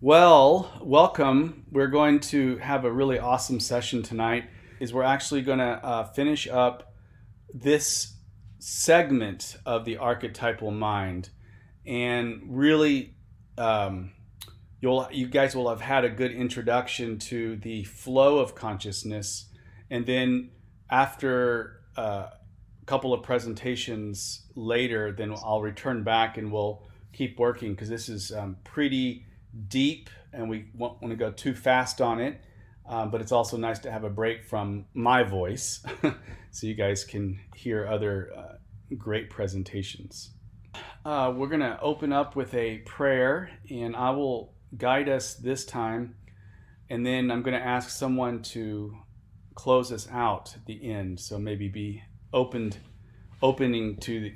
Well, welcome. We're going to have a really awesome session tonight. We're actually going to finish up this segment of the archetypal mind, and really, you guys will have had a good introduction to the flow of consciousness, and then after a couple of presentations later, then I'll return back and we'll keep working because this is pretty deep and we won't want to go too fast on it. But it's also nice to have a break from my voice so you guys can hear other great presentations. We're going to open up with a prayer, and I will guide us this time, and then I'm going to ask someone to close us out at the end. So maybe be opening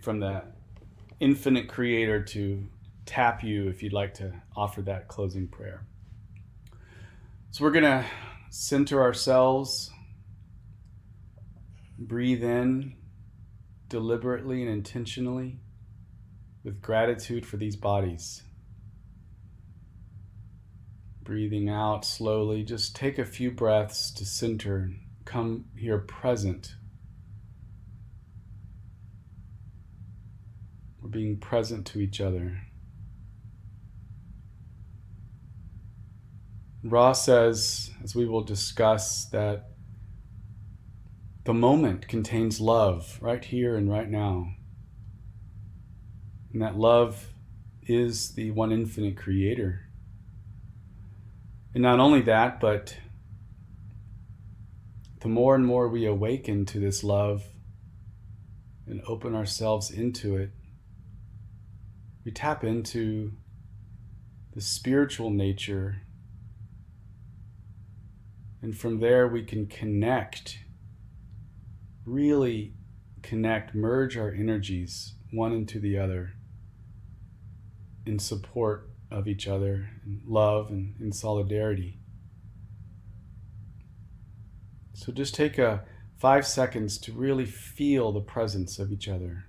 from the infinite creator to tap you if you'd like to offer that closing prayer. So we're going to center ourselves, breathe in deliberately and intentionally with gratitude for these bodies. Breathing out slowly, just take a few breaths to center and come here present. We're being present to each other. Ra says, as we will discuss, that the moment contains love right here and right now. And that love is the one infinite creator. And not only that, but the more and more we awaken to this love and open ourselves into it, we tap into the spiritual nature. And from there we can connect, really connect, merge our energies one into the other in support of each other, in love and in solidarity. So just take 5 seconds to really feel the presence of each other.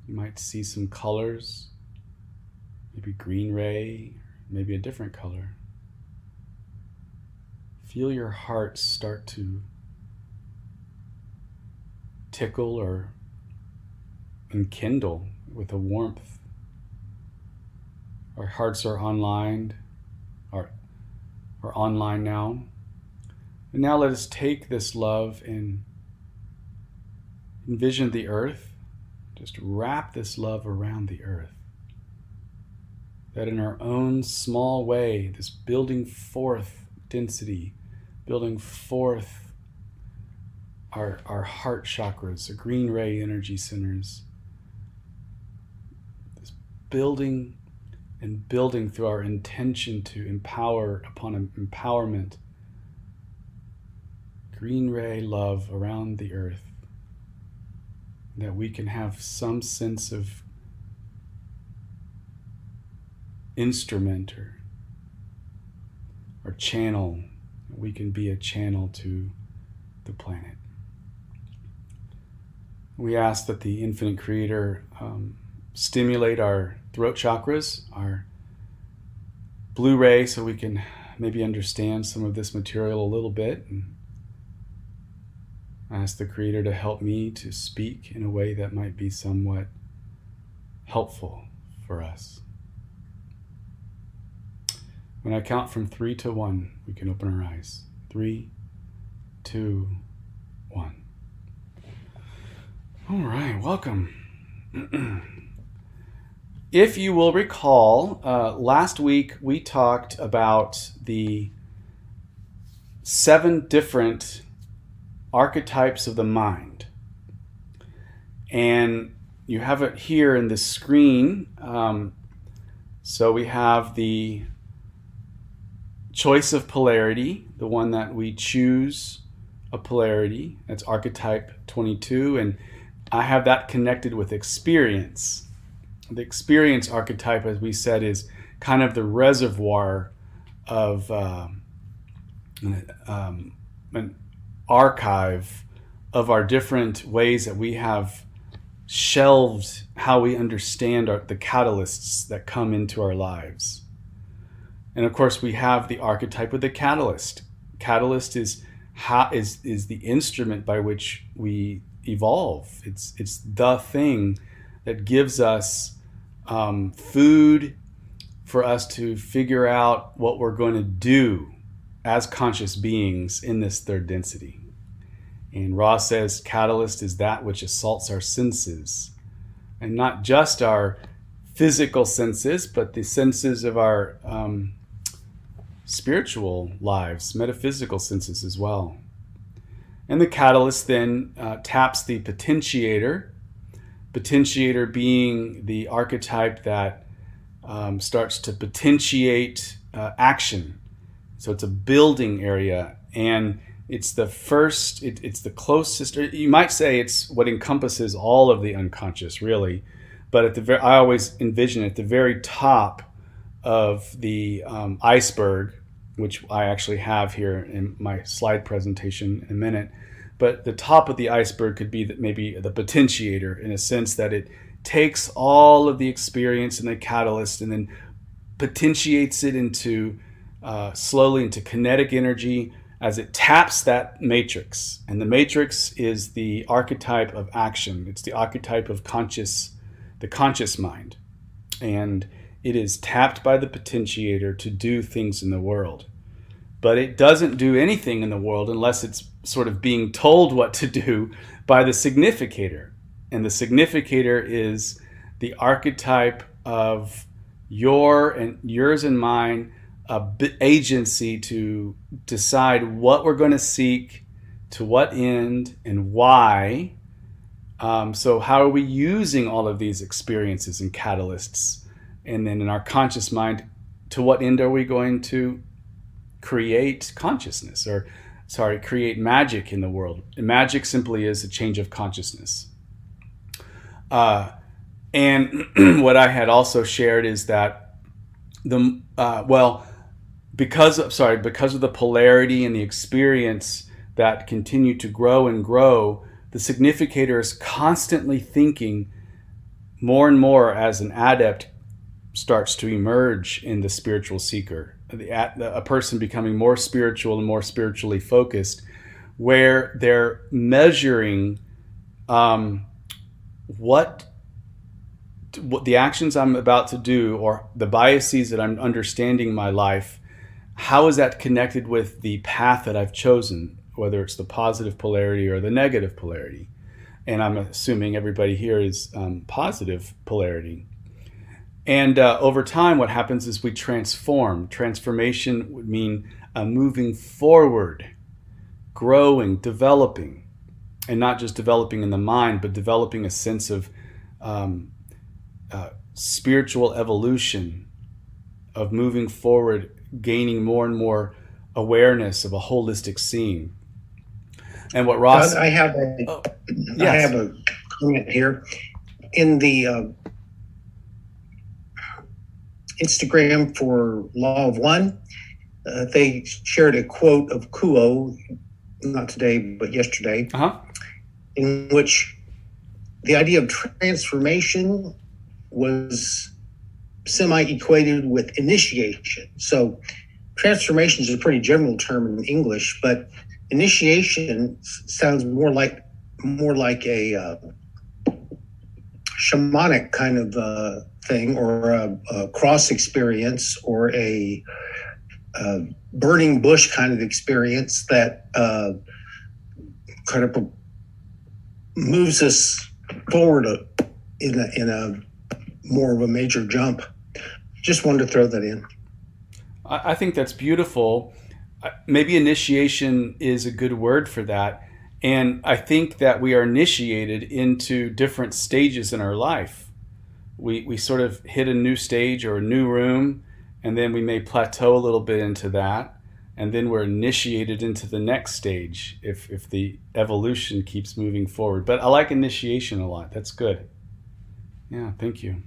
You might see some colors, maybe green ray, maybe a different color. Feel your heart start to tickle or enkindle with a warmth. Our hearts are online now. And now let us take this love and envision the earth. Just wrap this love around the earth. That in our own small way, this building forth density, building forth our heart chakras, the green ray energy centers, this building and building through our intention to empower upon empowerment, green ray love around the earth, that we can have some sense of instrument or channel. We can be a channel to the planet. We ask that the infinite creator stimulate our throat chakras, our blue ray, so we can maybe understand some of this material a little bit, and ask the creator to help me to speak in a way that might be somewhat helpful for us. When I count from 3 to 1, we can open our eyes. 3, 2, 1. All right, welcome. If you will recall, last week we talked about the 7 different archetypes of the mind. And you have it here in the screen. So we have the choice of polarity, the one that we choose a polarity. That's archetype 22. And I have that connected with experience. The experience archetype, as we said, is kind of the reservoir of an archive of our different ways that we have shelved how we understand the catalysts that come into our lives. And of course, we have the archetype of the catalyst. Catalyst is the instrument by which we evolve. It's the thing that gives us food for us to figure out what we're going to do as conscious beings in this third density. And Ross says catalyst is that which assaults our senses, and not just our physical senses, but the senses of our spiritual lives, metaphysical senses as well. And the catalyst then taps the potentiator, potentiator being the archetype that starts to potentiate action. So it's a building area, and it's the first, it's the closest, or you might say it's what encompasses all of the unconscious, really. But I always envision at the very top of the iceberg, which I actually have here in my slide presentation in a minute. But the top of the iceberg could be maybe the potentiator, in a sense that it takes all of the experience and the catalyst and then potentiates it into slowly into kinetic energy as it taps that matrix. And the matrix is the archetype of action. It's the archetype of the conscious mind. And it is tapped by the potentiator to do things in the world. But it doesn't do anything in the world unless it's sort of being told what to do by the significator. And the significator is the archetype of yours and mine, agency to decide what we're going to seek, to what end, and why. So how are we using all of these experiences and catalysts? And then in our conscious mind, to what end are we going to create consciousness, create magic in the world? And magic simply is a change of consciousness. And what I had also shared is that because of the polarity and the experience that continue to grow and grow, the significator is constantly thinking more and more as an adept starts to emerge in the spiritual seeker, a person becoming more spiritual and more spiritually focused, where they're measuring what the actions I'm about to do, or the biases that I'm understanding in my life, how is that connected with the path that I've chosen, whether it's the positive polarity or the negative polarity. And I'm assuming everybody here is positive polarity. And over time, what happens is we transform. Transformation would mean moving forward, growing, developing, and not just developing in the mind, but developing a sense of spiritual evolution, of moving forward, gaining more and more awareness of a holistic seeing. And what Ross... I have a comment here. In the Instagram for Law of One, they shared a quote of Kuo, not today, but yesterday, in which the idea of transformation was semi-equated with initiation. So transformation is a pretty general term in English, but initiation sounds more like a shamanic kind of thing, or a cross experience, or a burning bush kind of experience that kind of moves us forward in a more of a major jump. Just wanted to throw that in. I think that's beautiful. Maybe initiation is a good word for that. And I think that we are initiated into different stages in our life. We sort of hit a new stage or a new room, and then we may plateau a little bit into that, and then we're initiated into the next stage if the evolution keeps moving forward. But I like initiation a lot. That's good. Yeah, thank you.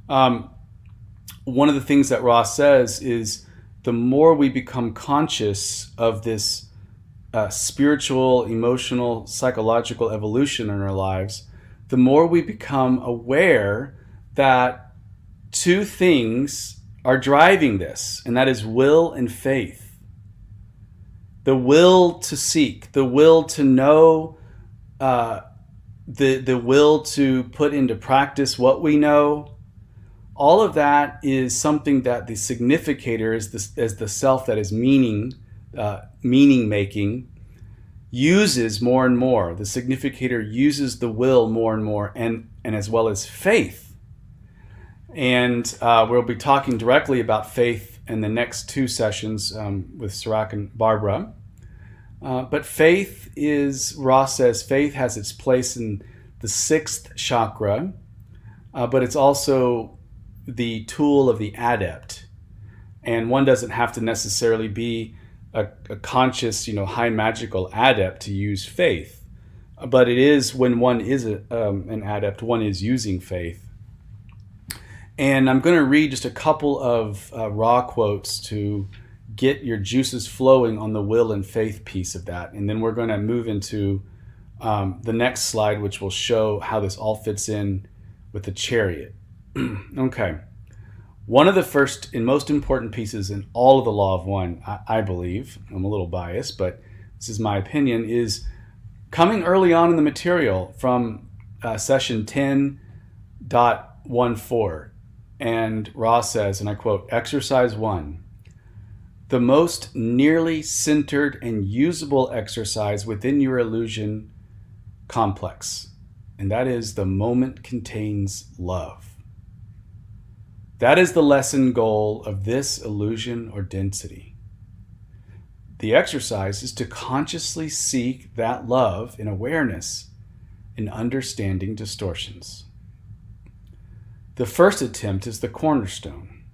One of the things that Ross says is the more we become conscious of this spiritual, emotional, psychological evolution in our lives, the more we become aware that two things are driving this, and that is will and faith. The will to seek, the will to know, the will to put into practice what we know. All of that is something that the significator, as the self that is meaning making, uses more and more. The significator uses the will more and more, and as well as faith. And we'll be talking directly about faith in the next two sessions with Sirach and Barbara. But faith is, Ross says, faith has its place in the sixth chakra, but it's also the tool of the adept. And one doesn't have to necessarily be a conscious, high magical adept to use faith. But it is, when one is an adept, one is using faith. And I'm going to read just a couple of raw quotes to get your juices flowing on the will and faith piece of that. And then we're going to move into the next slide, which will show how this all fits in with the chariot. Okay. One of the first and most important pieces in all of the Law of One, I believe, I'm a little biased, but this is my opinion, is coming early on in the material from session 10.14. And Ross says, and I quote, Exercise 1, the most nearly centered and usable exercise within your illusion complex, and that is the moment contains love. That is the lesson goal of this illusion or density. The exercise is to consciously seek that love in awareness in understanding distortions. The first attempt is the cornerstone.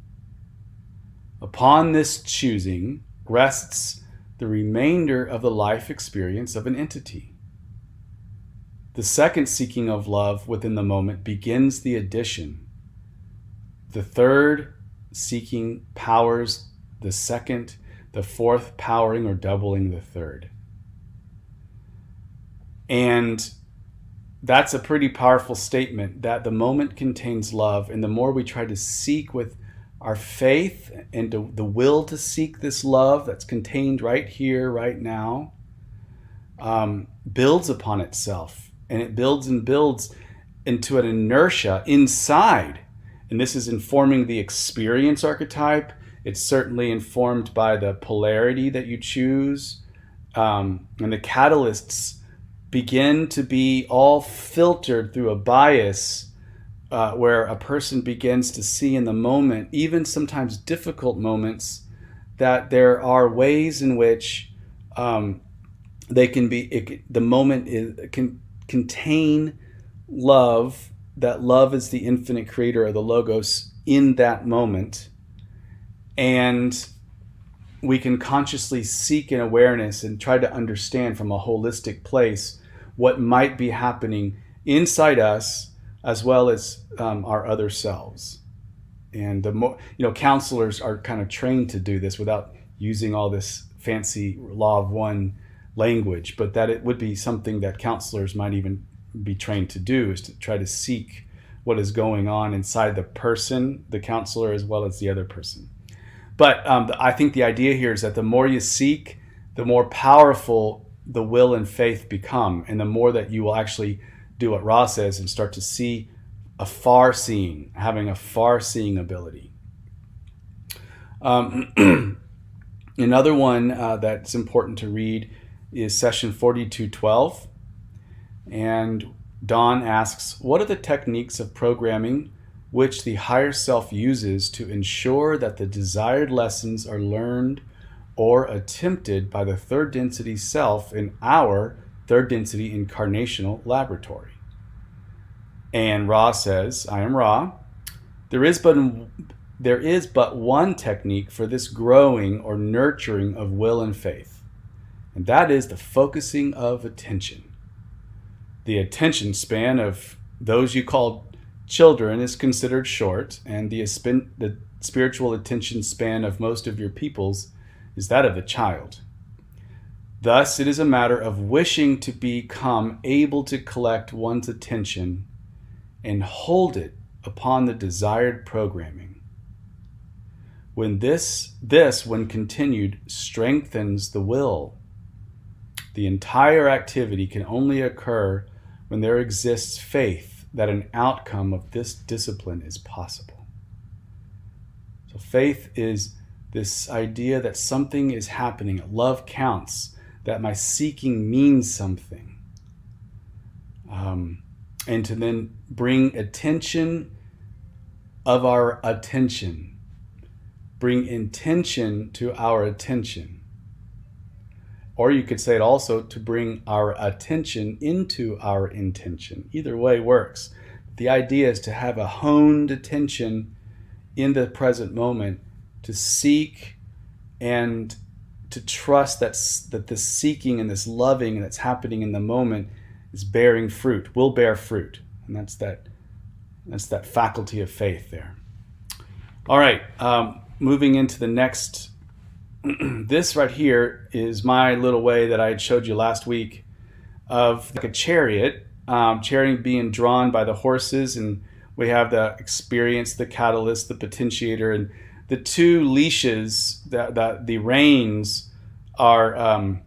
Upon this choosing rests the remainder of the life experience of an entity. The second seeking of love within the moment begins the addition. The third seeking powers the second, the fourth powering or doubling the third. And that's a pretty powerful statement, that the moment contains love, and the more we try to seek with our faith and the will to seek this love that's contained right here, right now, builds upon itself. And it builds and builds into an inertia inside. And this is informing the experience archetype. It's certainly informed by the polarity that you choose. And the catalysts begin to be all filtered through a bias where a person begins to see in the moment, even sometimes difficult moments, that there are ways in which they can be, the moment can contain love, that love is the infinite creator or the logos in that moment. And we can consciously seek in awareness and try to understand from a holistic place what might be happening inside us as well as our other selves. And the more, counselors are kind of trained to do this without using all this fancy Law of One language, but that it would be something that counselors might even be trained to do, is to try to seek what is going on inside the person, the counselor, as well as the other person. But I think the idea here is that the more you seek, the more powerful the will and faith become, and the more that you will actually do what Ra says and start to see having a far-seeing ability. Another one that's important to read is session 4212. And Dawn asks, what are the techniques of programming which the higher self uses to ensure that the desired lessons are learned or attempted by the third density self in our third density incarnational laboratory? And Ra says, I am Ra. There is but one technique for this growing or nurturing of will and faith, and that is the focusing of attention. The attention span of those you call children is considered short, and the spiritual attention span of most of your peoples is that of a child. Thus, it is a matter of wishing to become able to collect one's attention and hold it upon the desired programming. When this, when continued, strengthens the will, the entire activity can only occur when there exists faith that an outcome of this discipline is possible. So faith is this idea that something is happening, love counts, that my seeking means something. And to then bring attention of our attention, bring intention to our attention. Or you could say it also to bring our attention into our intention. Either way works. The idea is to have a honed attention in the present moment, to seek and to trust that this seeking and this loving that's happening in the moment is bearing fruit, will bear fruit. And that's that faculty of faith there. All right, moving into the next. This right here is my little way that I had showed you last week of like a chariot, chariot being drawn by the horses, and we have the experience, the catalyst, the potentiator, and the two leashes, the reins are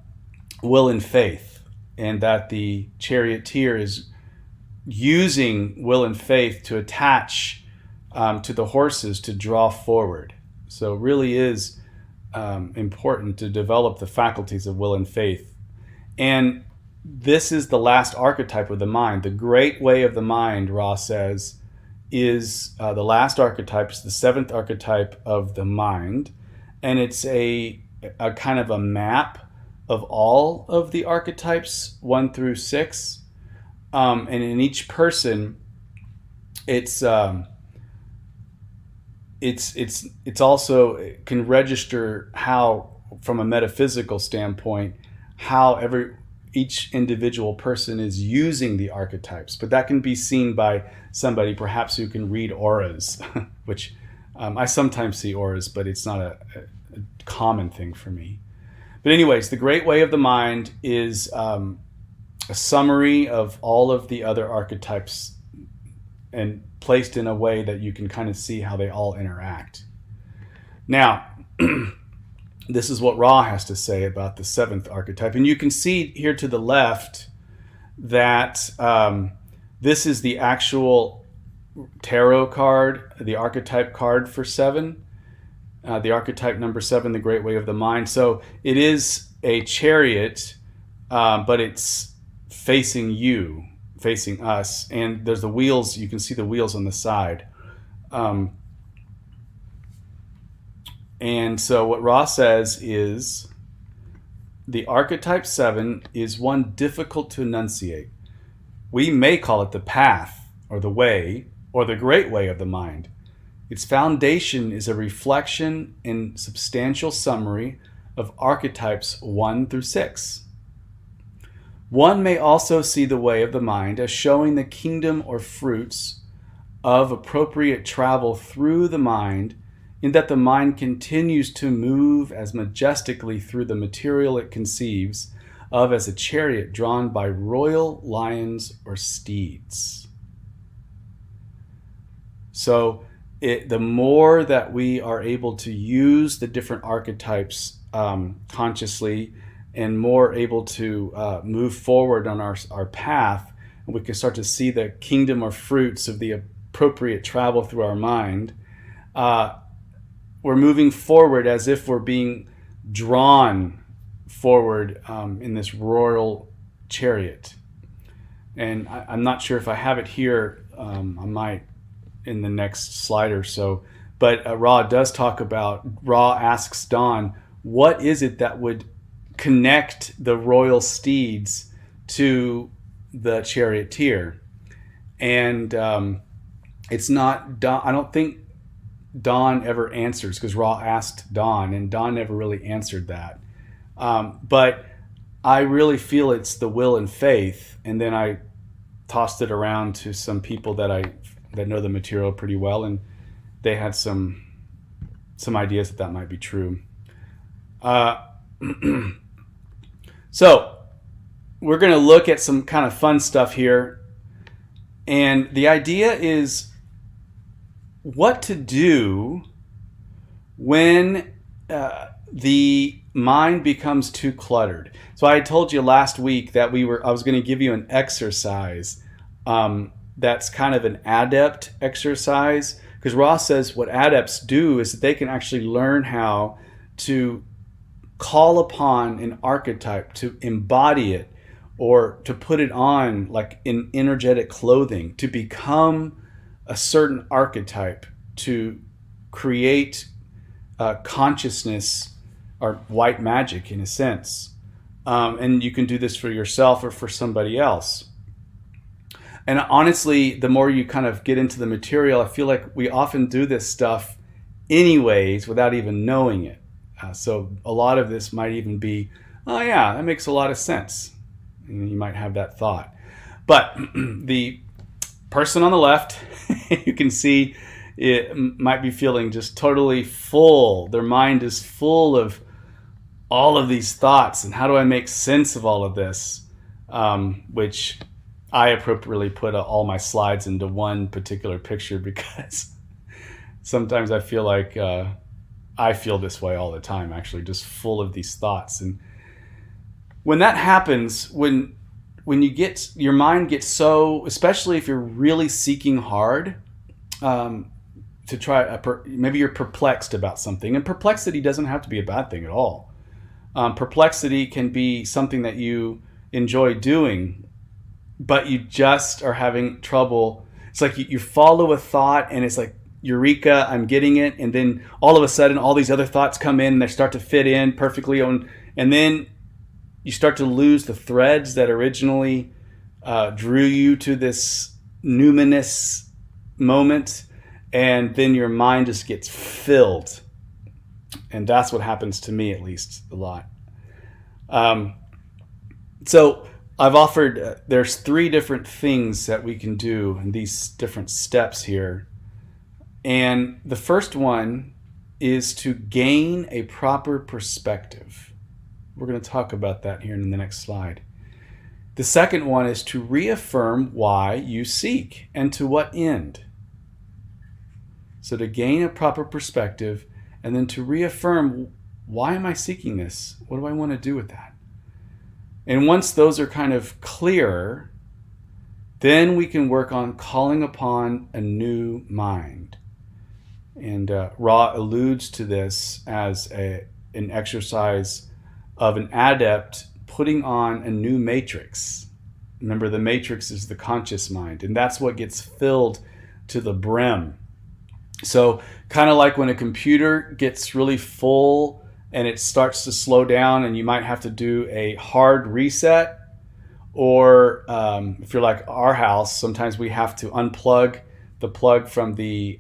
will and faith, and that the charioteer is using will and faith to attach to the horses to draw forward. So it really is important to develop the faculties of will and faith. And this is the last archetype of the mind. The great way of the mind, Ra says, is the last archetype, is the seventh archetype of the mind. And it's a kind of a map of all of the archetypes, 1 through 6. And in each person, it's also, it can register how, from a metaphysical standpoint, how each individual person is using the archetypes. But that can be seen by somebody perhaps who can read auras, which I sometimes see auras, but it's not a common thing for me. But anyways, the great way of the mind is a summary of all of the other archetypes and placed in a way that you can kind of see how they all interact. Now, this is what Ra has to say about the seventh archetype. And you can see here to the left that this is the actual tarot card, the archetype card for 7. The archetype number 7, the great way of the mind. So it is a chariot, but it's facing you, facing us, and there's the wheels. You can see the wheels on the side. And so what Ra says is the archetype 7 is one difficult to enunciate. We may call it the path, or the way, or the great way of the mind. Its foundation is a reflection and substantial summary of archetypes 1 through 6. One may also see the way of the mind as showing the kingdom or fruits of appropriate travel through the mind, in that the mind continues to move as majestically through the material it conceives of as a chariot drawn by royal lions or steeds. So the more that we are able to use the different archetypes consciously, and more able to move forward on our path, and we can start to see the kingdom or fruits of the appropriate travel through our mind, we're moving forward as if we're being drawn forward in this royal chariot. And I'm not sure if I have it here. I might in the next slide or so. But Ra does talk about, Ra asks Dawn, what is it that would connect the royal steeds to the charioteer? And it's not Dawn. I don't think Dawn ever answers, because Ra asked Dawn, and Dawn never really answered that. But I really feel it's the will and faith. And then I tossed it around to some people that know the material pretty well, and they had some So we're going to look at some kind of fun stuff here. And the idea is what to do when the mind becomes too cluttered. So I told you last week that I was going to give you an exercise that's kind of an adept exercise, because Ross says what adepts do is that they can actually learn how to call upon an archetype, to embody it, or to put it on like in energetic clothing, to become a certain archetype, to create consciousness or white magic in a sense. And you can do this for yourself or for somebody else. And honestly, the more you kind of get into the material, I feel like we often do this stuff anyways without even knowing it. So a lot of this might even be, oh yeah, that makes a lot of sense. And you might have that thought. But the person on the left, you can see it might be feeling just totally full. Their mind is full of all of these thoughts. And how do I make sense of all of this? Which I appropriately put all my slides into one particular picture, because sometimes I feel like I feel this way all the time, actually, just full of these thoughts. And when that happens, when your mind gets so, especially if you're really seeking hard to try, maybe you're perplexed about something, and perplexity doesn't have to be a bad thing at all. Perplexity can be something that you enjoy doing, but you just are having trouble. It's like you follow a thought and it's like, eureka, I'm getting it. And then all of a sudden, all these other thoughts come in and they start to fit in perfectly. And then you start to lose the threads that originally drew you to this numinous moment. And then your mind just gets filled. And that's what happens to me, at least, a lot. So I've offered, there's 3 different things that we can do in these different steps here. And the first one is to gain a proper perspective. We're going to talk about that here in the next slide. The second one is to reaffirm why you seek and to what end. So to gain a proper perspective, and then to reaffirm, why am I seeking this? What do I want to do with that? And once those are kind of clear, then we can work on calling upon a new mind. And Ra alludes to this as an exercise of an adept putting on a new matrix. Remember, the matrix is the conscious mind, and that's what gets filled to the brim. So kind of like when a computer gets really full and it starts to slow down, and you might have to do a hard reset, or if you're like our house, sometimes we have to unplug the plug from the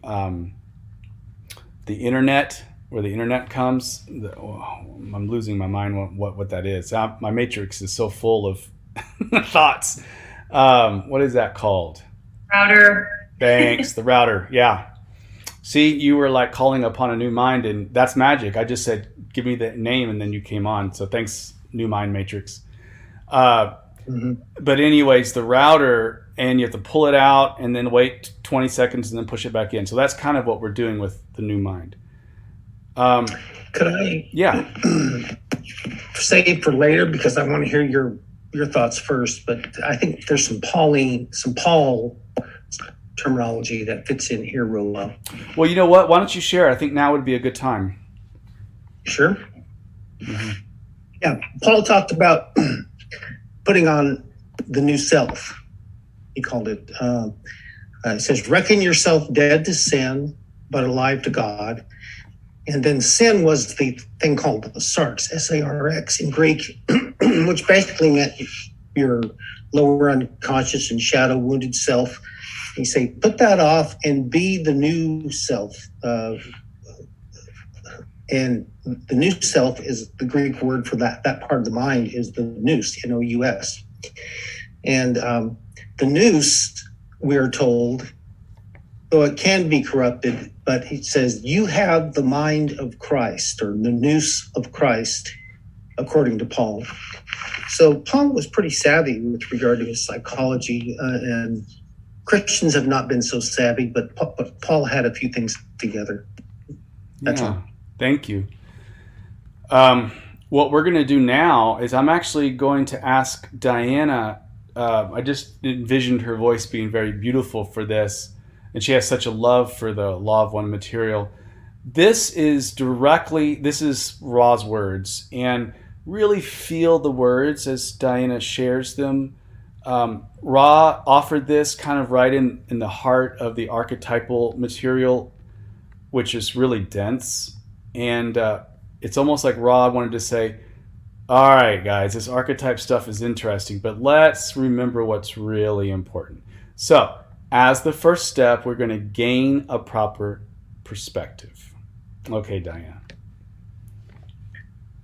internet, where the internet comes. I'm losing my mind what that is. My matrix is so full of thoughts. What is that called? Router. Thanks, the router. Yeah. See, you were like calling upon a new mind, and that's magic. I just said, give me the name, and then you came on. So thanks, new mind matrix. But anyways, the router, and you have to pull it out and then wait 20 seconds and then push it back in. So that's kind of what we're doing with the new mind. Could I save for later, because I want to hear your thoughts first, but I think there's some Paul terminology that fits in here real well. Well, you know what? Why don't you share? I think now would be a good time. Sure. Yeah, Paul talked about putting on the new self. He called it, it says, reckon yourself dead to sin, but alive to God. And then sin was the thing called the sarx, S-A-R-X in Greek, which basically meant your lower unconscious and shadow wounded self. He say, put that off and be the new self. And the new self is the Greek word for that part of the mind is the nous, N-O-U-S. And the nous, we're told, though it can be corrupted, but he says, you have the mind of Christ, or the nous of Christ. according to Paul. So Paul was pretty savvy with regard to his psychology, and Christians have not been so savvy, but Paul had a few things together. That's all. Thank you. What we're going to do now is I'm actually going to ask Diana. I just envisioned her voice being very beautiful for this, and she has such a love for the Law of One material. This is Ra's words, and really feel the words as Diana shares them. Ra offered this kind of right in the heart of the archetypal material, which is really dense. And it's almost like Ra wanted to say, all right, guys, this archetype stuff is interesting, but let's remember what's really important. So, as the first step, we're going to gain a proper perspective. Okay, Diana.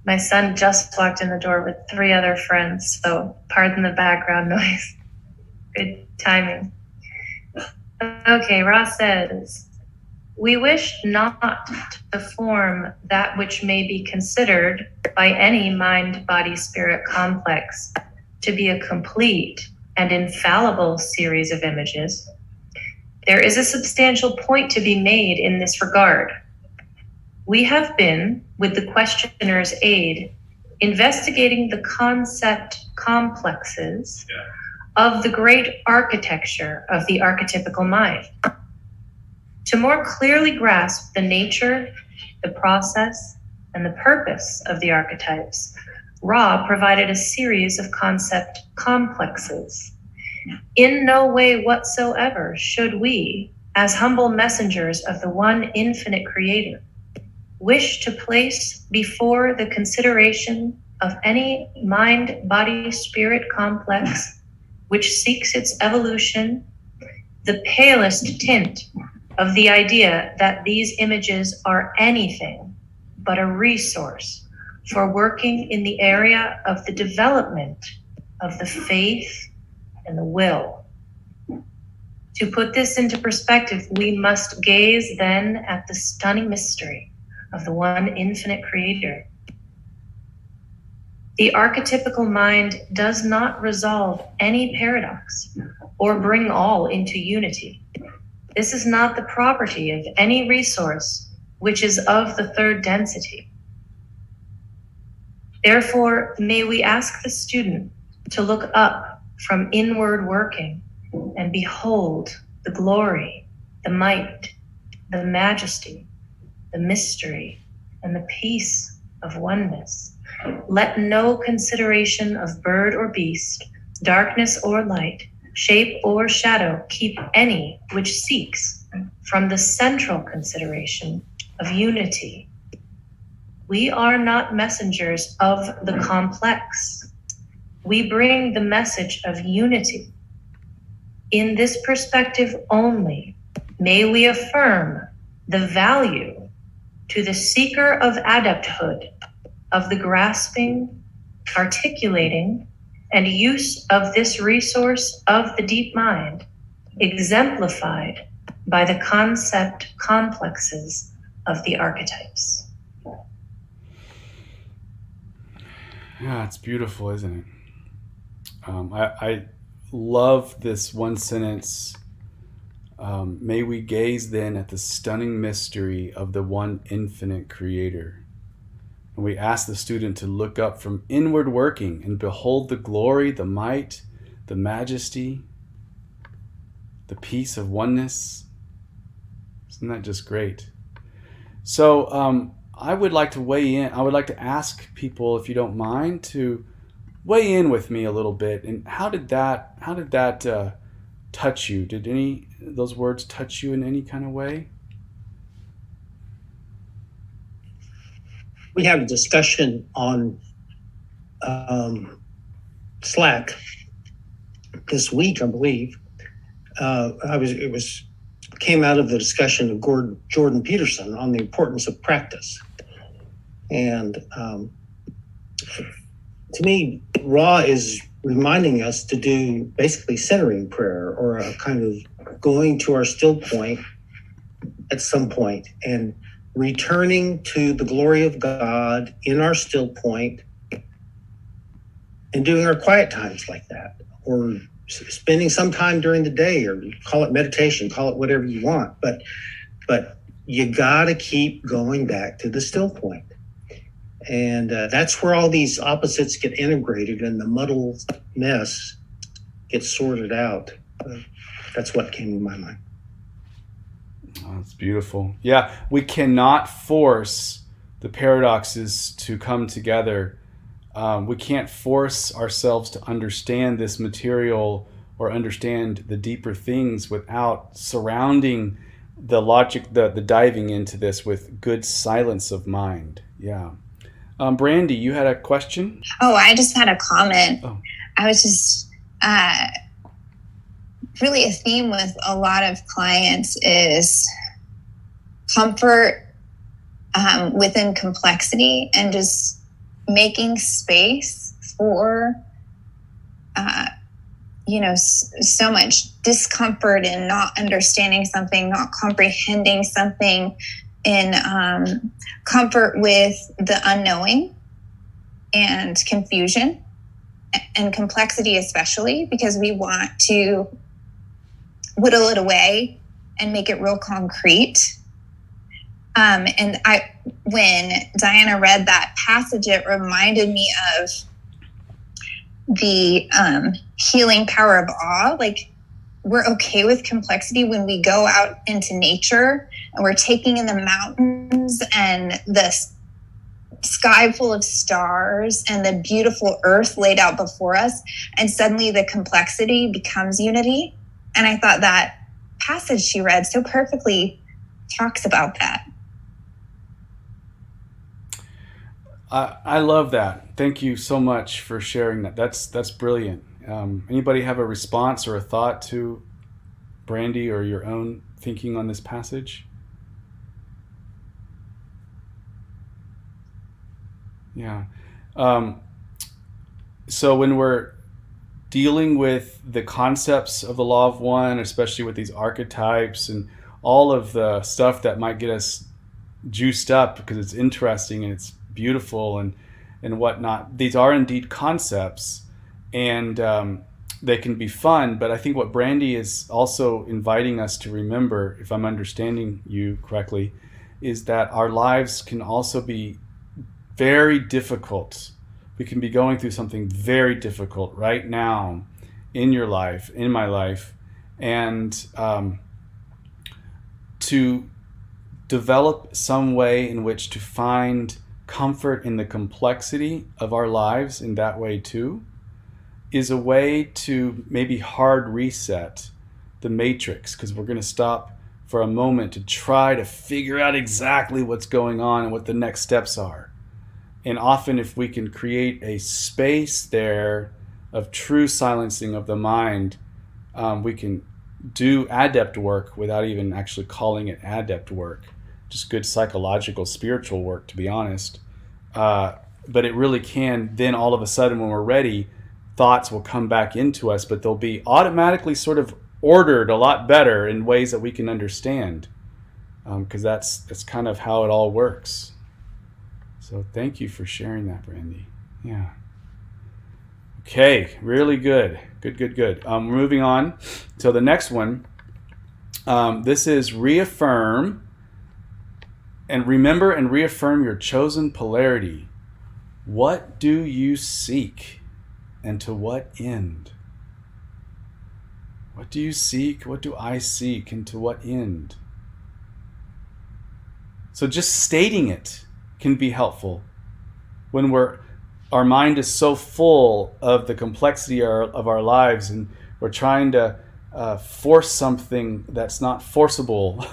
My son just walked in the door with 3 other friends, so pardon the background noise. Good timing. Okay, Ross says, we wish not to form that which may be considered by any mind-body-spirit complex to be a complete and infallible series of images. There is a substantial point to be made in this regard. We have been, with the questioner's aid, investigating the concept complexes of the great architecture of the archetypical mind. To more clearly grasp the nature, the process, and the purpose of the archetypes, Ra provided a series of concept complexes. In no way whatsoever should we, as humble messengers of the one infinite creator, wish to place before the consideration of any mind-body-spirit complex which seeks its evolution the palest tint of the idea that these images are anything but a resource for working in the area of the development of the faith and the will. To put this into perspective, we must gaze then at the stunning mystery of the one infinite creator. The archetypical mind does not resolve any paradox or bring all into unity. This is not the property of any resource which is of the third density. Therefore, may we ask the student to look up from inward working and behold the glory, the might, the majesty, the mystery, and the peace of oneness. Let no consideration of bird or beast, darkness or light, shape or shadow keep any which seeks from the central consideration of unity. We are not messengers of the complex. We bring the message of unity. In this perspective only, may we affirm the value to the seeker of adepthood of the grasping, articulating, and use of this resource of the deep mind, exemplified by the concept complexes of the archetypes. Yeah, it's beautiful, isn't it? I love this one sentence. May we gaze then at the stunning mystery of the one infinite creator. And we ask the student to look up from inward working and behold the glory, the might, the majesty, the peace of oneness. Isn't that just great? So I would like to weigh in. I would like to ask people, if you don't mind, to weigh in with me a little bit. And how did that touch you? Did any of those words touch you in any kind of way? We had a discussion on Slack this week, I believe. It came out of the discussion of Jordan Peterson on the importance of practice. And to me, Ra is reminding us to do basically centering prayer, or a kind of going to our still point at some point and returning to the glory of God in our still point and doing our quiet times like that, or spending some time during the day, or call it meditation, call it whatever you want. But you got to keep going back to the still point. And that's where all these opposites get integrated and the muddled mess gets sorted out. That's what came to my mind. Oh, that's beautiful. Yeah, we cannot force the paradoxes to come together. We can't force ourselves to understand this material or understand the deeper things without surrounding the logic, the diving into this with good silence of mind. Yeah. Brandy, you had a question? Oh, I just had a comment. Oh. I was just really a theme with a lot of clients is comfort within complexity and just making space for, so much discomfort in not understanding something, not comprehending something, in comfort with the unknowing and confusion and complexity, especially because we want to whittle it away and make it real concrete. And when Diana read that passage, it reminded me of the healing power of awe. Like, we're okay with complexity when we go out into nature and we're taking in the mountains and the sky full of stars and the beautiful earth laid out before us. And suddenly the complexity becomes unity. And I thought that passage she read so perfectly talks about that. I love that. Thank you so much for sharing that. That's brilliant. Anybody have a response or a thought to Brandy or your own thinking on this passage? Yeah. So when we're dealing with the concepts of the law of one, especially with these archetypes and all of the stuff that might get us juiced up because it's interesting and it's beautiful and whatnot, these are indeed concepts, and they can be fun. But I think what Brandy is also inviting us to remember, if I'm understanding you correctly, is that our lives can also be very difficult. We can be going through something very difficult right now in your life, in my life, and to develop some way in which to find comfort in the complexity of our lives in that way too is a way to maybe hard reset the matrix, because we're going to stop for a moment to try to figure out exactly what's going on and what the next steps are. And often if we can create a space there of true silencing of the mind, we can do adept work without even actually calling it adept work. Just good psychological, spiritual work, to be honest. But it really can, then all of a sudden when we're ready, thoughts will come back into us, but they'll be automatically sort of ordered a lot better in ways that we can understand. Because that's kind of how it all works. So thank you for sharing that, Brandy. Yeah. Okay, really good. Good. Moving on to the next one. This is reaffirm and remember and reaffirm your chosen polarity. What do you seek, and to what end? What do you seek? What do I seek, and to what end? So just stating it can be helpful when our mind is so full of the complexity of our lives, and we're trying to force something that's not forcible.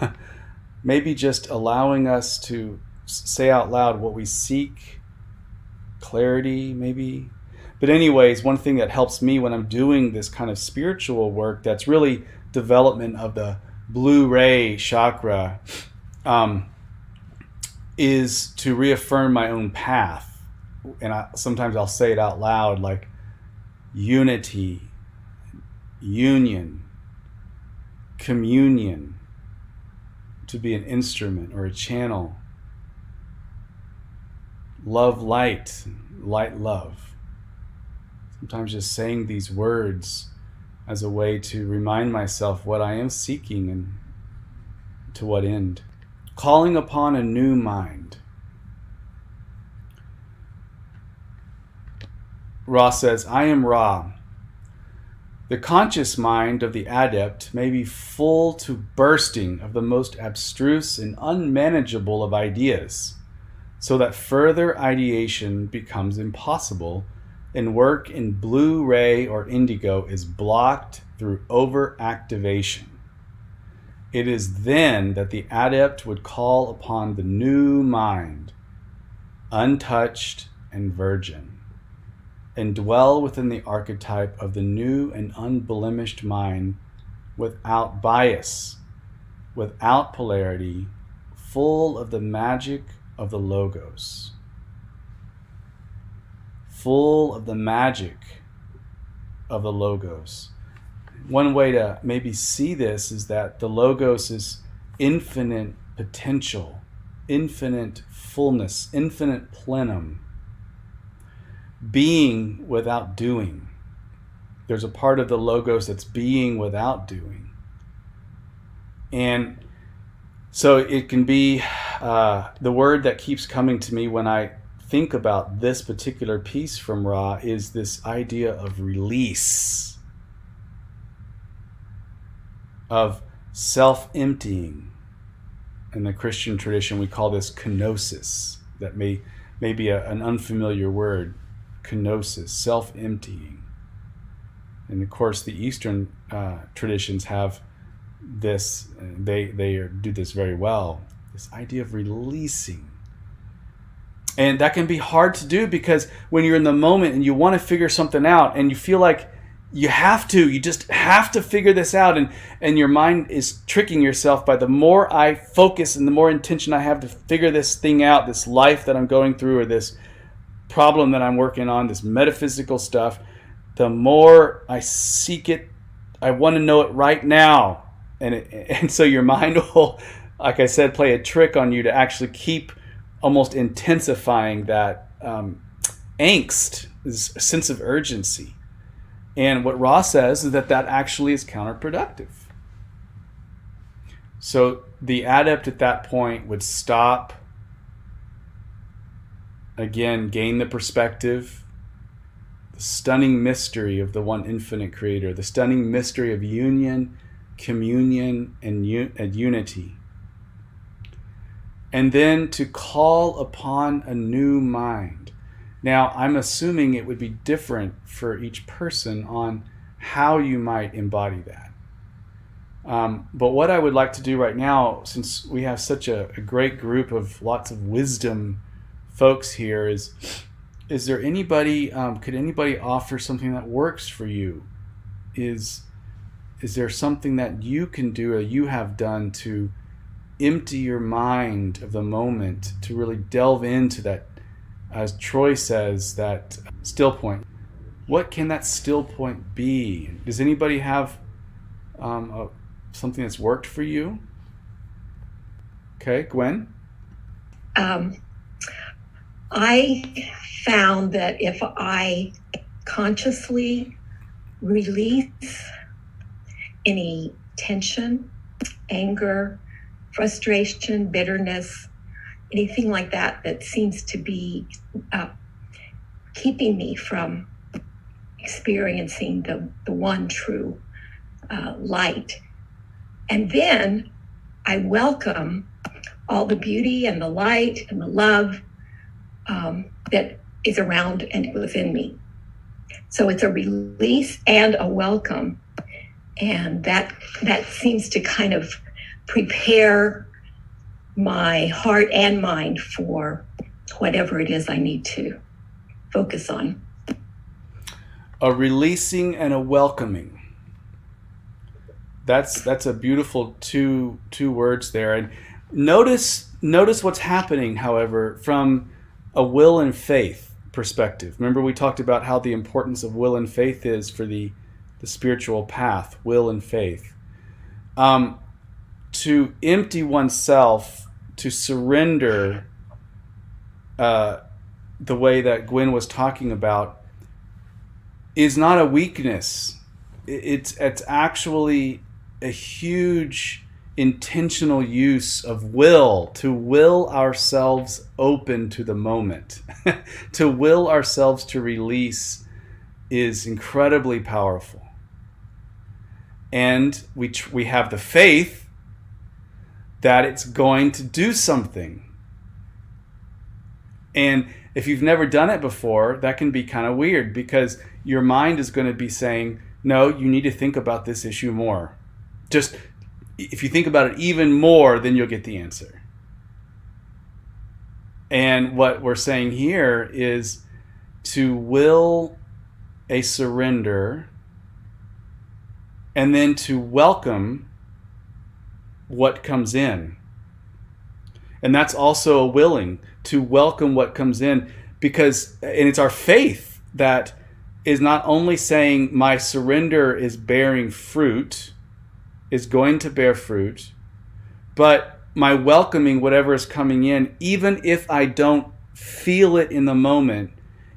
Maybe just allowing us to say out loud what we seek, clarity maybe. But anyways, one thing that helps me when I'm doing this kind of spiritual work that's really development of the blue ray chakra is to reaffirm my own path. And sometimes I'll say it out loud, like unity, union, communion, to be an instrument or a channel, love, light, light, love. Sometimes just saying these words as a way to remind myself what I am seeking and to what end. Calling upon a new mind. Ra says, I am Ra. The conscious mind of the adept may be full to bursting of the most abstruse and unmanageable of ideas, so that further ideation becomes impossible, and work in blue ray or indigo is blocked through overactivation. It is then that the adept would call upon the new mind, untouched and virgin, and dwell within the archetype of the new and unblemished mind without bias, without polarity, full of the magic of the logos. Full of the magic of the logos. One way to maybe see this is that the logos is infinite potential, infinite fullness, infinite plenum, being without doing. There's a part of the logos that's being without doing. And so it can be the word that keeps coming to me when I think about this particular piece from Ra is this idea of release, of self-emptying. In the Christian tradition, we call this kenosis. That may be an unfamiliar word, kenosis, self-emptying. And of course, the Eastern traditions have this, they do this very well, this idea of releasing. And that can be hard to do because when you're in the moment and you want to figure something out and you feel like you just have to figure this out, and your mind is tricking yourself by the more I focus and the more intention I have to figure this thing out, this life that I'm going through or this problem that I'm working on, this metaphysical stuff, the more I seek it, I want to know it right now. And so your mind will, like I said, play a trick on you to actually keep almost intensifying that angst, this sense of urgency. And what Ra says is that actually is counterproductive. So the adept at that point would stop, again, gain the perspective, the stunning mystery of the one infinite creator, the stunning mystery of union, communion, and unity. And then to call upon a new mind. Now, I'm assuming it would be different for each person on how you might embody that. But what I would like to do right now, since we have such a great group of lots of wisdom folks here, is there anybody, could anybody offer something that works for you? Is there something that you can do or you have done to empty your mind of the moment, to really delve into that, as Troy says, that still point? What can that still point be? Does anybody have something that's worked for you? Okay, Gwen? I found that if I consciously release any tension, anger, frustration, bitterness, anything like that seems to be keeping me from experiencing the one true light. And then I welcome all the beauty and the light and the love that is around and within me. So it's a release and a welcome. And that seems to kind of prepare my heart and mind for whatever it is I need to focus on. A releasing and a welcoming. That's a beautiful two words there. And notice what's happening, however, from a will and faith perspective. Remember, we talked about how the importance of will and faith is for the spiritual path, will and faith. To empty oneself, to surrender the way that Gwen was talking about, is not a weakness. It's actually a huge intentional use of will, to will ourselves open to the moment. To will ourselves to release is incredibly powerful. And we have the faith that it's going to do something. And if you've never done it before, that can be kind of weird, because your mind is going to be saying, no, you need to think about this issue more. Just if you think about it even more, then you'll get the answer. And what we're saying here is to will a surrender, and then to welcome what comes in. And that's also a willing, to welcome what comes in, because, and it's our faith that is not only saying my surrender is bearing fruit, is going to bear fruit, but my welcoming whatever is coming in, even if I don't feel it in the moment,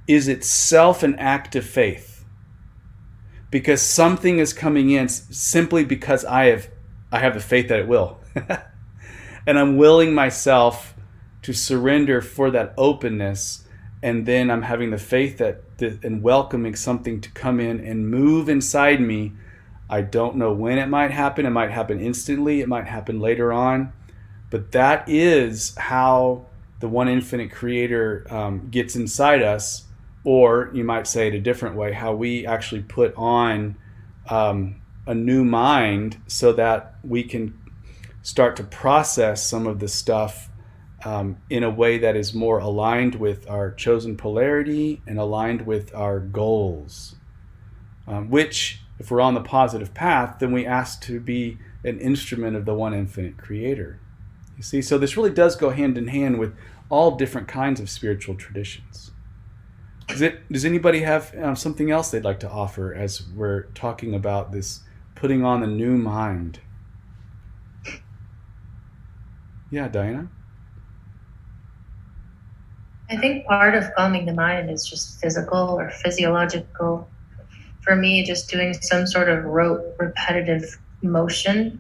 is itself an act of faith. Because something is coming in simply because I have the faith that it will. And I'm willing myself to surrender for that openness, and then I'm having the faith and welcoming something to come in and move inside me. I don't know when it might happen. It might happen instantly. It might happen later on. But that is how the one infinite creator gets inside us. Or you might say it a different way, how we actually put on a new mind so that we can start to process some of the stuff in a way that is more aligned with our chosen polarity and aligned with our goals. Which, if we're on the positive path, then we ask to be an instrument of the one infinite creator. You see, so this really does go hand in hand with all different kinds of spiritual traditions. Does anybody have something else they'd like to offer as we're talking about this putting on the new mind? Yeah, Diana? I think part of calming the mind is just physical or physiological. For me, just doing some sort of rote, repetitive motion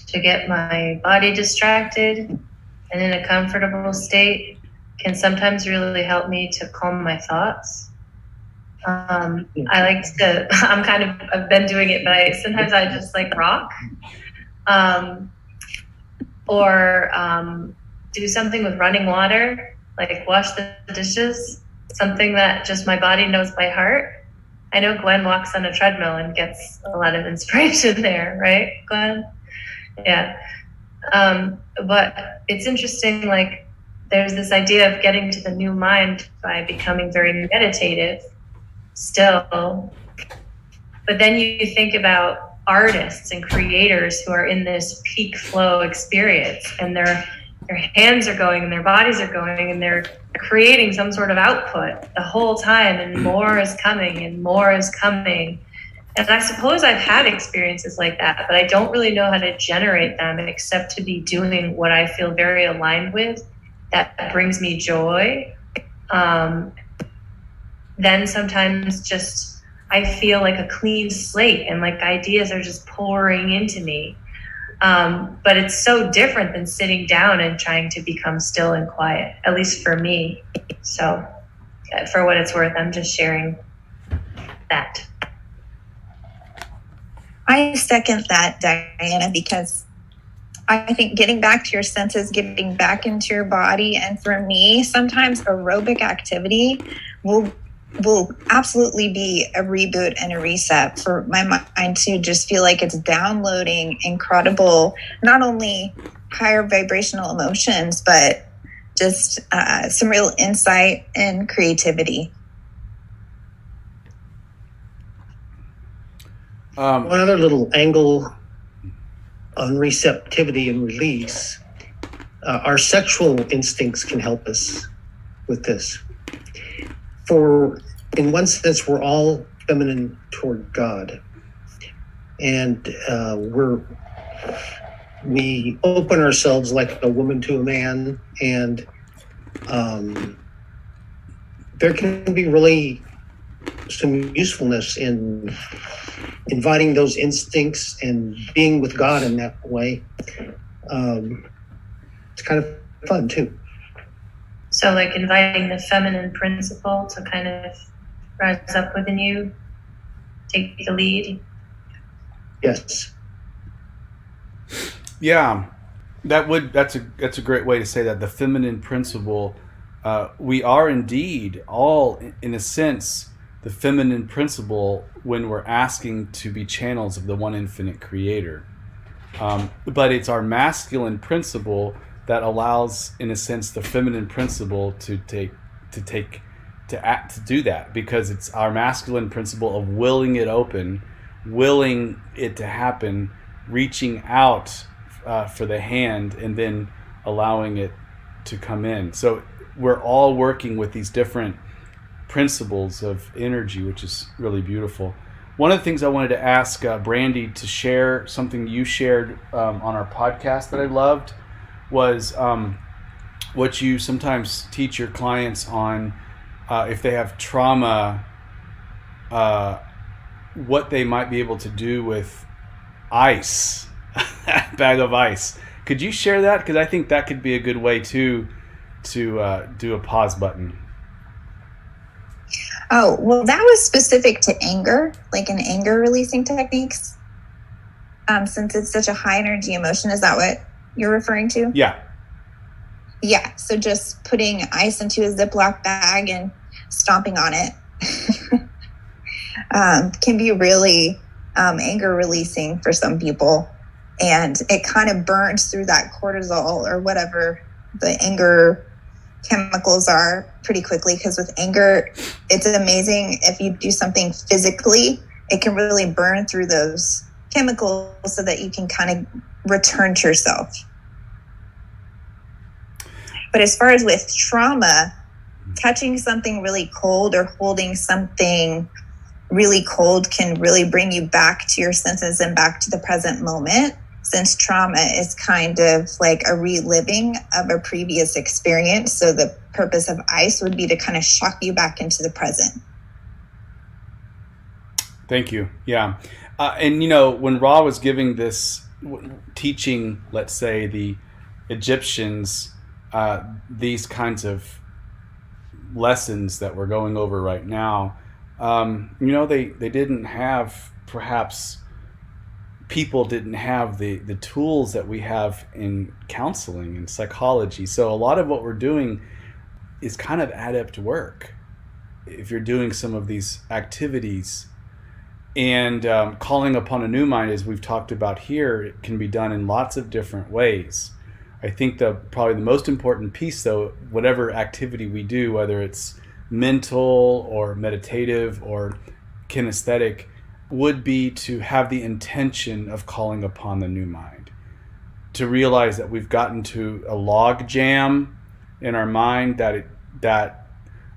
to get my body distracted and in a comfortable state can sometimes really help me to calm my thoughts. I've been doing it, but sometimes I just like rock. Or do something with running water, like wash the dishes, something that just my body knows by heart. I know Gwen walks on a treadmill and gets a lot of inspiration there, right, Gwen? Yeah. But it's interesting, like, there's this idea of getting to the new mind by becoming very meditative still. But then you think about artists and creators who are in this peak flow experience, and their hands are going and their bodies are going and they're creating some sort of output the whole time, and more is coming and more is coming. And I suppose I've had experiences like that, but I don't really know how to generate them except to be doing what I feel very aligned with, that brings me joy. Then sometimes just I feel like a clean slate and like ideas are just pouring into me. But it's so different than sitting down and trying to become still and quiet, at least for me. So for what it's worth, I'm just sharing that. I second that, Diana, because I think getting back to your senses, getting back into your body, and for me, sometimes aerobic activity will absolutely be a reboot and a reset for my mind to just feel like it's downloading incredible, not only higher vibrational emotions, but just some real insight and creativity. One other little angle on receptivity and release, our sexual instincts can help us with this. In one sense, we're all feminine toward God, and we open ourselves like a woman to a man, and there can be really some usefulness in inviting those instincts and being with God in that way. It's kind of fun too. So like inviting the feminine principle to kind of rise up within you, take the lead. Yes. Yeah, that's a great way to say that. The feminine principle, we are indeed all, in a sense, the feminine principle when we're asking to be channels of the one infinite creator. But it's our masculine principle that allows, in a sense, the feminine principle to do that, because it's our masculine principle of willing it open, willing it to happen, reaching out for the hand, and then allowing it to come in. So we're all working with these different principles of energy, which is really beautiful. One of the things I wanted to ask Brandy to share, something you shared on our podcast that I loved, was what you sometimes teach your clients on if they have trauma, what they might be able to do with ice, a bag of ice. Could you share that? Because I think that could be a good way to do a pause button. Oh, well, that was specific to anger, like in anger releasing techniques. Since it's such a high energy emotion, is that what you're referring to? Yeah. Yeah. So just putting ice into a Ziploc bag and stomping on it can be really anger releasing for some people. And it kind of burns through that cortisol or whatever the anger chemicals are pretty quickly, because with anger, it's amazing if you do something physically, it can really burn through those chemicals so that you can kind of return to yourself. But as far as with trauma, touching something really cold or holding something really cold can really bring you back to your senses and back to the present moment, since trauma is kind of like a reliving of a previous experience. So the purpose of ice would be to kind of shock you back into the present. Thank you. Yeah. And, you know, when Ra was giving this, teaching, let's say, the Egyptians, these kinds of lessons that we're going over right now, you know, they didn't have, perhaps, people didn't have the tools that we have in counseling and psychology. So a lot of what we're doing is kind of adept work. If you're doing some of these activities, and calling upon a new mind, as we've talked about here, it can be done in lots of different ways. I think probably the most important piece, though, whatever activity we do, whether it's mental or meditative or kinesthetic, would be to have the intention of calling upon the new mind, to realize that we've gotten to a log jam in our mind, that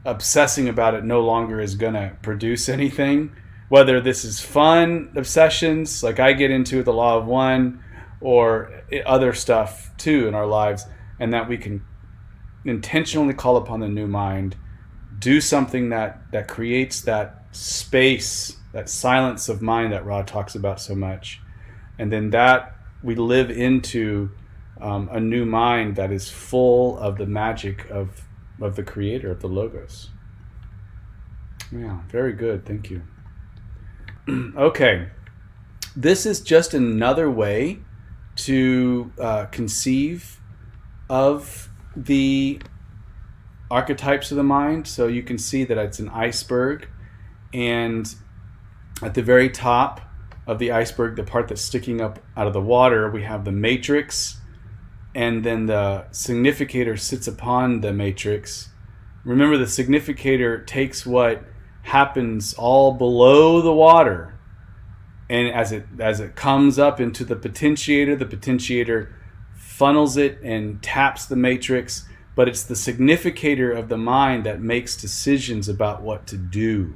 obsessing about it no longer is going to produce anything, whether this is fun obsessions like I get into with the law of one, or other stuff too in our lives, and that we can intentionally call upon the new mind, do something that creates that space, that silence of mind that Ra talks about so much, and then that we live into a new mind that is full of the magic of the creator, of the logos. Yeah, very good. Thank you. Okay, this is just another way to conceive of the archetypes of the mind. So you can see that it's an iceberg, and at the very top of the iceberg, the part that's sticking up out of the water, we have the matrix, and then the significator sits upon the matrix. Remember, the significator takes what happens all below the water, and as it comes up into the potentiator funnels it and taps the matrix, but it's the significator of the mind that makes decisions about what to do.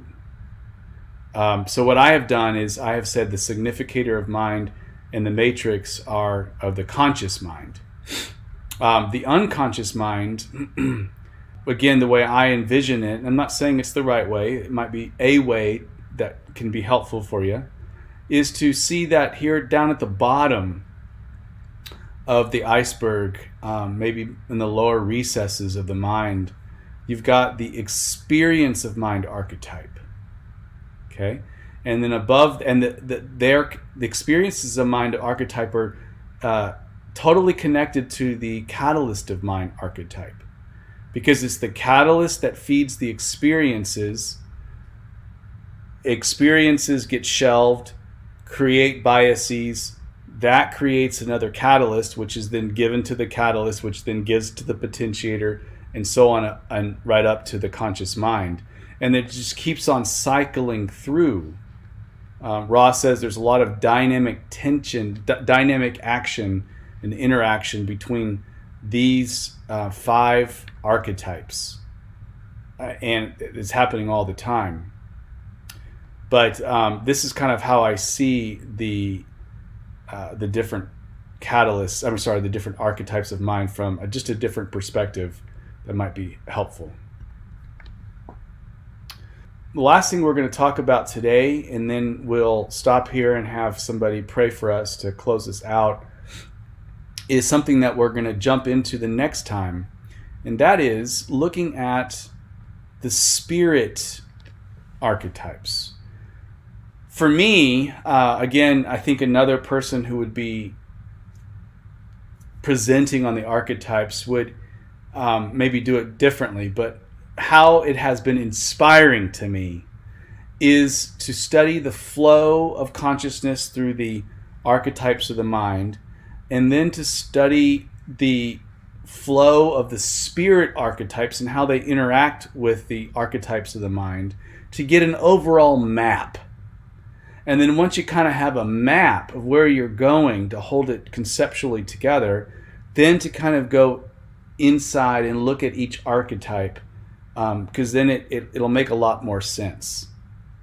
So what I have done is I have said the significator of mind and the matrix are of the conscious mind. The unconscious mind again, the way I envision it, I'm not saying it's the right way, it might be a way that can be helpful for you, is to see that here down at the bottom of the iceberg, maybe in the lower recesses of the mind, you've got the experience of mind archetype. Okay? And then above, and the experiences of mind archetype are totally connected to the catalyst of mind archetype. Because it's the catalyst that feeds the experiences. Experiences get shelved, create biases. That creates another catalyst, which is then given to the catalyst, which then gives to the potentiator, and so on, and right up to the conscious mind. And it just keeps on cycling through. Ross says there's a lot of dynamic tension, dynamic action and interaction between these 5 archetypes. And it's happening all the time. But this is kind of how I see the different catalysts, the different archetypes of mind from just a different perspective that might be helpful. The last thing we're going to talk about today, and then we'll stop here and have somebody pray for us to close this out, is something that we're going to jump into the next time, and that is looking at the spirit archetypes. For me, again, I think another person who would be presenting on the archetypes would maybe do it differently, but how it has been inspiring to me is to study the flow of consciousness through the archetypes of the mind, and then to study the flow of the spirit archetypes and how they interact with the archetypes of the mind to get an overall map. And then once you kind of have a map of where you're going to hold it conceptually together, then to kind of go inside and look at each archetype, because then it'll make a lot more sense.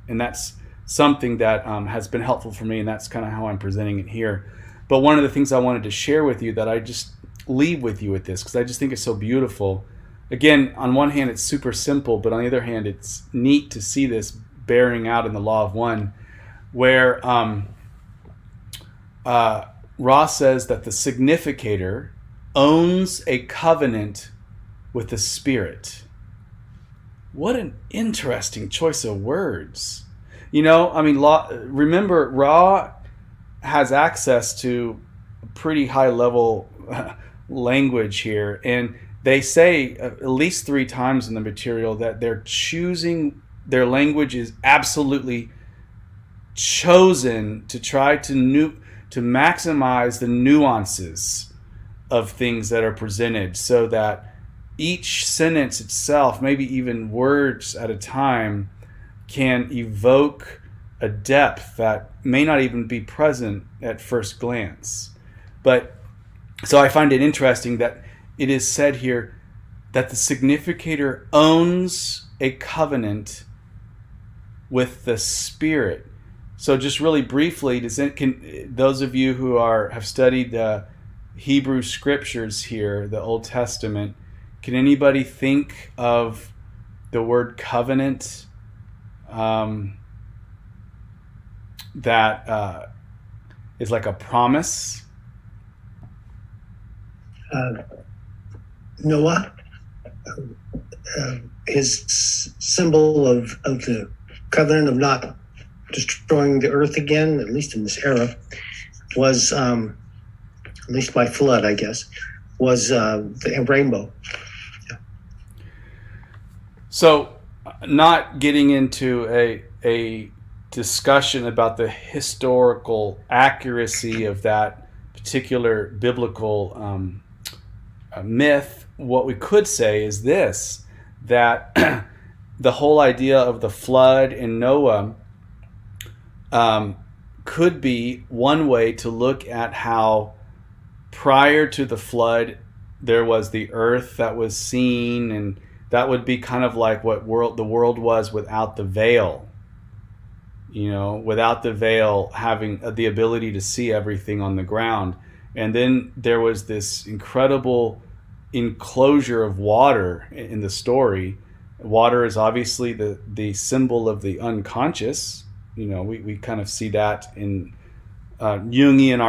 And that's something that has been helpful for me, and that's kind of how I'm presenting it here. But one of the things I wanted to share with you that I just leave with you with this, because I just think it's so beautiful. Again, on one hand, it's super simple, but on the other hand, it's neat to see this bearing out in the Law of One, where Ross says that the significator owns a covenant with the spirit. What an interesting choice of words. Remember, Ra has access to pretty high level language here, and they say at least 3 times in the material that they're choosing, their language is absolutely chosen to try to maximize the nuances of things that are presented, so that each sentence itself, maybe even words at a time, can evoke a depth that may not even be present at first glance. But so I find it interesting that it is said here that the significator owns a covenant with the spirit. So just really briefly, those of you who have studied the Hebrew scriptures here, the Old Testament, can anybody think of the word covenant that is like a promise? Noah, his symbol of the covenant of not destroying the earth again, at least in this era, was, at least by flood, I guess, was the rainbow. Yeah. So, not getting into a discussion about the historical accuracy of that particular biblical myth, what we could say is this, that the whole idea of the flood in Noah could be one way to look at how prior to the flood there was the earth that was seen, and that would be kind of like what the world was without the veil. Without the veil, having the ability to see everything on the ground. And then there was this incredible enclosure of water in the story. Water is obviously the symbol of the unconscious. We kind of see that in Jungian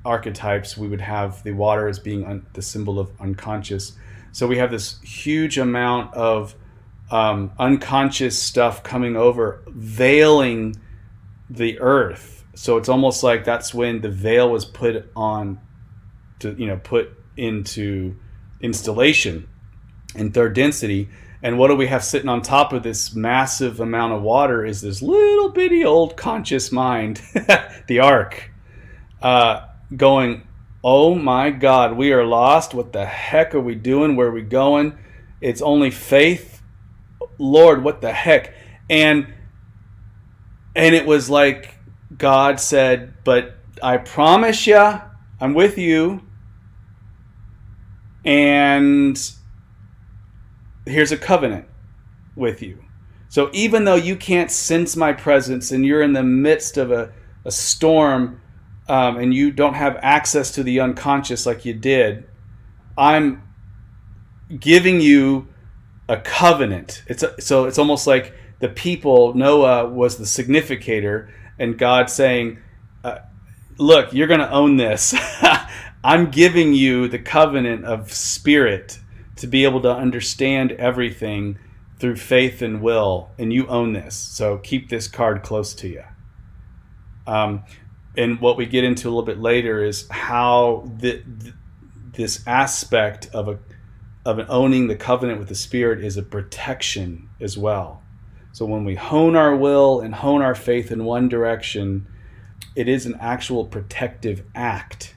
archetypes. We would have the water as being the symbol of unconscious. So we have this huge amount of unconscious stuff coming over, veiling the earth. So it's almost like that's when the veil was put on put into installation in third density. And what do we have sitting on top of this massive amount of water is this little bitty old conscious mind, the ark, going, oh my God, we are lost. What the heck are we doing? Where are we going? It's only faith. Lord, what the heck? And it was like God said, but I promise you, I'm with you. And here's a covenant with you. So even though you can't sense my presence and you're in the midst of a storm, and you don't have access to the unconscious like you did, I'm giving you a covenant. So it's almost like the people, Noah was the significator, and God saying, look, you're going to own this. I'm giving you the covenant of spirit to be able to understand everything through faith and will, and you own this. So keep this card close to you. And what we get into a little bit later is how this aspect of owning the covenant with the Spirit is a protection as well. So when we hone our will and hone our faith in one direction, it is an actual protective act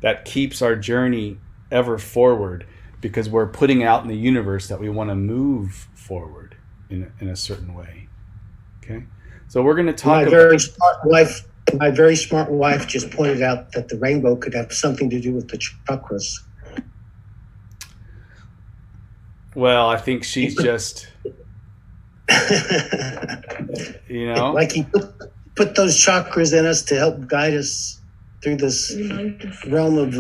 that keeps our journey ever forward, because we're putting out in the universe that we want to move forward in a certain way. Okay, so we're going to talk. My very smart wife just pointed out that the rainbow could have something to do with the chakras. Well, I think she's just, like he put those chakras in us to help guide us through this realm of,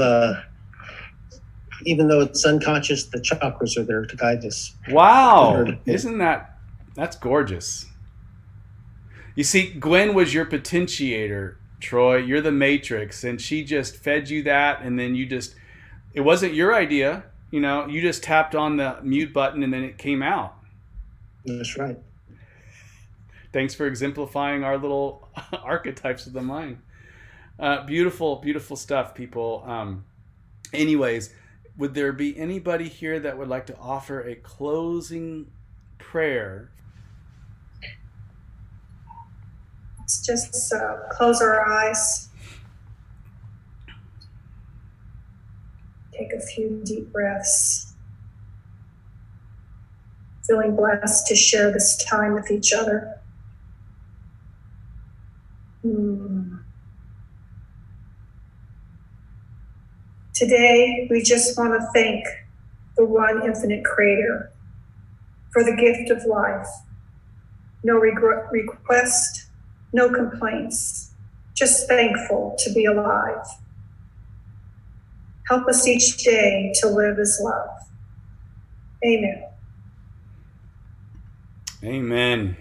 even though it's unconscious, the chakras are there to guide us. Wow. That's gorgeous. You see, Gwen was your potentiator, Troy. You're the matrix, and she just fed you that, and then it wasn't your idea. You just tapped on the mute button, and then it came out. That's right. Thanks for exemplifying our little archetypes of the mind. Beautiful, beautiful stuff, people. Anyways, would there be anybody here that would like to offer a closing prayer? Let's just close our eyes. Take a few deep breaths. Feeling blessed to share this time with each other. Today, we just want to thank the one infinite creator for the gift of life. No request, no complaints, just thankful to be alive. Help us each day to live as love. Amen. Amen.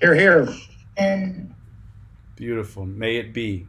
Hear, hear. And Beautiful. May it be.